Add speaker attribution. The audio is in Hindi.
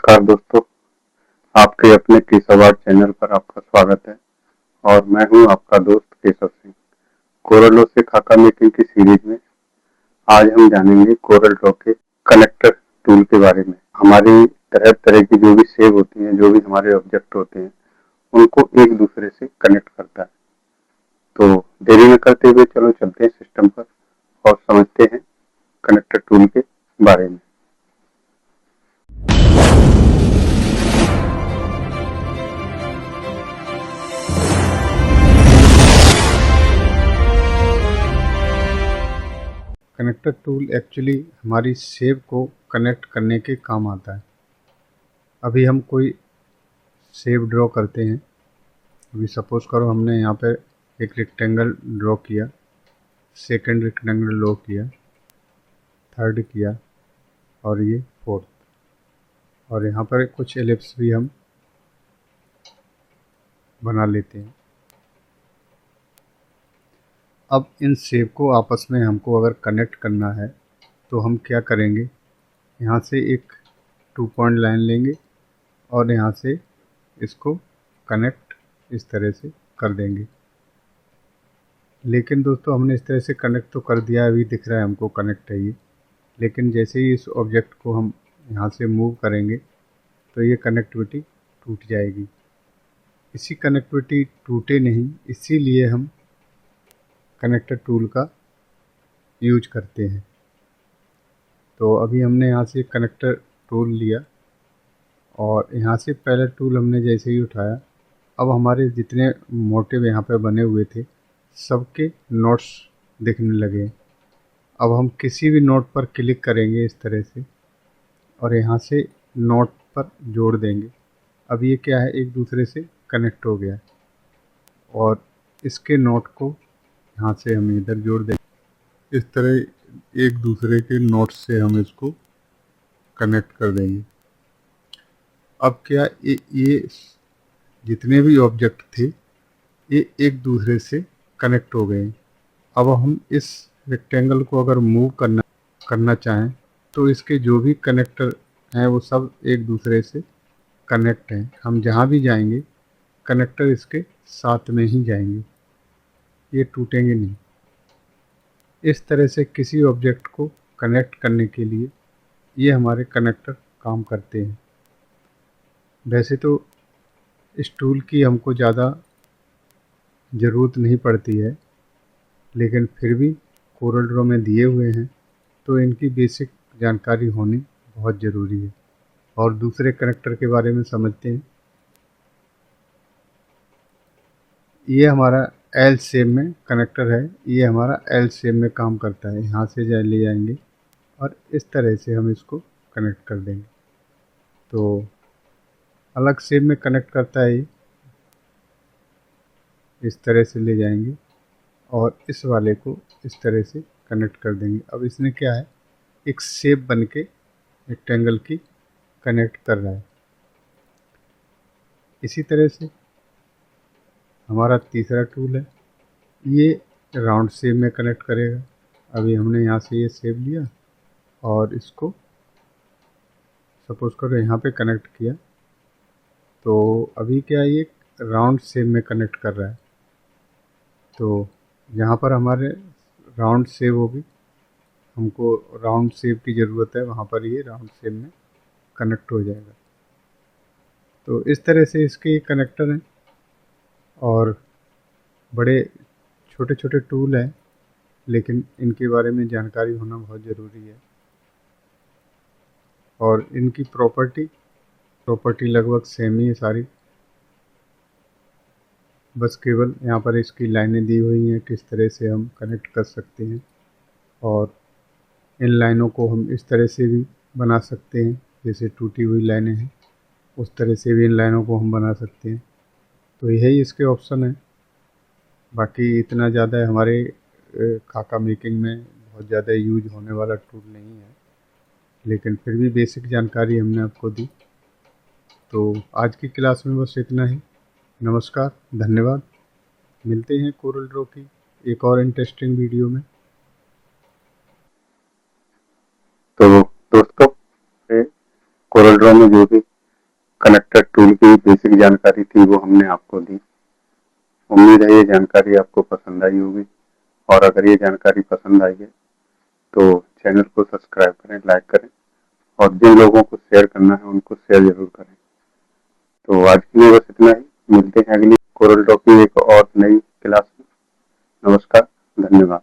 Speaker 1: नमस्कार दोस्तों, आपके अपने केशव आर्ट चैनल पर आपका स्वागत है और मैं हूं आपका दोस्त केशव सिंह। कोरल ड्रॉ से खाका मेकिंग की सीरीज में आज हम जानेंगे कोरल ड्रॉ के कनेक्टर टूल के बारे में। हमारी तरह तरह की जो भी शेप होती हैं, जो भी हमारे ऑब्जेक्ट होते हैं, उनको एक दूसरे से कनेक्ट करता है। तो देरी न करते हुए चलो चलते हैं सिस्टम पर और समझते हैं कनेक्टर टूल के बारे में।
Speaker 2: कनेक्टर टूल एक्चुअली हमारी शेप को कनेक्ट करने के काम आता है। अभी हम कोई शेप ड्रॉ करते हैं। अभी सपोज करो हमने यहाँ पर एक रेक्टेंगल ड्रॉ किया, सेकंड रेक्टेंगल ड्रॉ किया, थर्ड किया और ये फोर्थ, और यहाँ पर कुछ एलिप्स भी हम बना लेते हैं। अब इन शेप को आपस में हमको अगर कनेक्ट करना है तो हम क्या करेंगे, यहाँ से एक 2 पॉइंट लाइन लेंगे और यहाँ से इसको कनेक्ट इस तरह से कर देंगे। लेकिन दोस्तों हमने इस तरह से कनेक्ट तो कर दिया, अभी दिख रहा है हमको कनेक्ट है ये, लेकिन जैसे ही इस ऑब्जेक्ट को हम यहाँ से मूव करेंगे तो ये कनेक्टिविटी टूट जाएगी। इसी कनेक्टिविटी टूटे नहीं, इसीलिए हम कनेक्टर टूल का यूज करते हैं। तो अभी हमने यहाँ से कनेक्टर टूल लिया और यहाँ से पहला टूल हमने जैसे ही उठाया, अब हमारे जितने मोटिव यहाँ पे बने हुए थे सबके नोट्स दिखने लगे। अब हम किसी भी नोट पर क्लिक करेंगे इस तरह से और यहाँ से नोट पर जोड़ देंगे। अब ये क्या है, एक दूसरे से कनेक्ट हो गया और इसके नोट को यहाँ से हम इधर जोड़ देंगे। इस तरह एक दूसरे के नोट से हम इसको कनेक्ट कर देंगे। अब क्या ये जितने भी ऑब्जेक्ट थे ये एक दूसरे से कनेक्ट हो गए। अब हम इस रेक्टेंगल को अगर मूव करना चाहें तो इसके जो भी कनेक्टर हैं वो सब एक दूसरे से कनेक्ट हैं। हम जहाँ भी जाएंगे कनेक्टर इसके साथ में ही जाएंगे, ये टूटेंगे नहीं। इस तरह से किसी ऑब्जेक्ट को कनेक्ट करने के लिए ये हमारे कनेक्टर काम करते हैं। वैसे तो इस टूल की हमको ज़्यादा ज़रूरत नहीं पड़ती है, लेकिन फिर भी कोरल ड्रॉ में दिए हुए हैं तो इनकी बेसिक जानकारी होनी बहुत ज़रूरी है। और दूसरे कनेक्टर के बारे में समझते हैं। ये हमारा एल शेप में कनेक्टर है, ये हमारा एल शेप में काम करता है। यहाँ से ले जाएंगे और इस तरह से हम इसको कनेक्ट कर देंगे तो अलग शेप में कनेक्ट करता है। ये इस तरह से ले जाएंगे और इस वाले को इस तरह से कनेक्ट कर देंगे। अब इसने क्या है, एक शेप बन के रेक्टेंगल की कनेक्ट कर रहा है। इसी तरह से हमारा तीसरा टूल है, ये राउंड शेप में कनेक्ट करेगा। अभी हमने यहाँ से ये शेप लिया और इसको सपोज करो यहाँ पे कनेक्ट किया तो अभी क्या ये राउंड शेप में कनेक्ट कर रहा है। तो यहाँ पर हमारे राउंड शेप होगी, हमको राउंड शेप की ज़रूरत है, वहाँ पर ये राउंड शेप में कनेक्ट हो जाएगा। तो इस तरह से इसके कनेक्टर हैं और बड़े छोटे छोटे टूल हैं, लेकिन इनके बारे में जानकारी होना बहुत ज़रूरी है। और इनकी प्रॉपर्टी लगभग सेम ही है सारी, बस केवल यहाँ पर इसकी लाइनें दी हुई हैं किस तरह से हम कनेक्ट कर सकते हैं। और इन लाइनों को हम इस तरह से भी बना सकते हैं, जैसे टूटी हुई लाइनें हैं उस तरह से भी इन लाइनों को हम बना सकते हैं। तो यही इसके ऑप्शन है। बाकी इतना ज़्यादा हमारे खाका मेकिंग में बहुत ज़्यादा यूज होने वाला टूल नहीं है, लेकिन फिर भी बेसिक जानकारी हमने आपको दी। तो आज की क्लास में बस इतना ही। नमस्कार, धन्यवाद। मिलते हैं कोरल ड्रॉ की एक और इंटरेस्टिंग वीडियो में।
Speaker 1: तो दोस्तों, कोरल ड्रॉ में जो भी कनेक्टर टूल की बेसिक जानकारी थी वो हमने आपको दी। उम्मीद है ये जानकारी आपको पसंद आई होगी, और अगर ये जानकारी पसंद आई है तो चैनल को सब्सक्राइब करें, लाइक करें, और जिन लोगों को शेयर करना है उनको शेयर जरूर करें। तो आज के लिए बस इतना ही। मिलते हैं अगली कोरल ड्रॉ की एक और नई क्लास में। नमस्कार, धन्यवाद।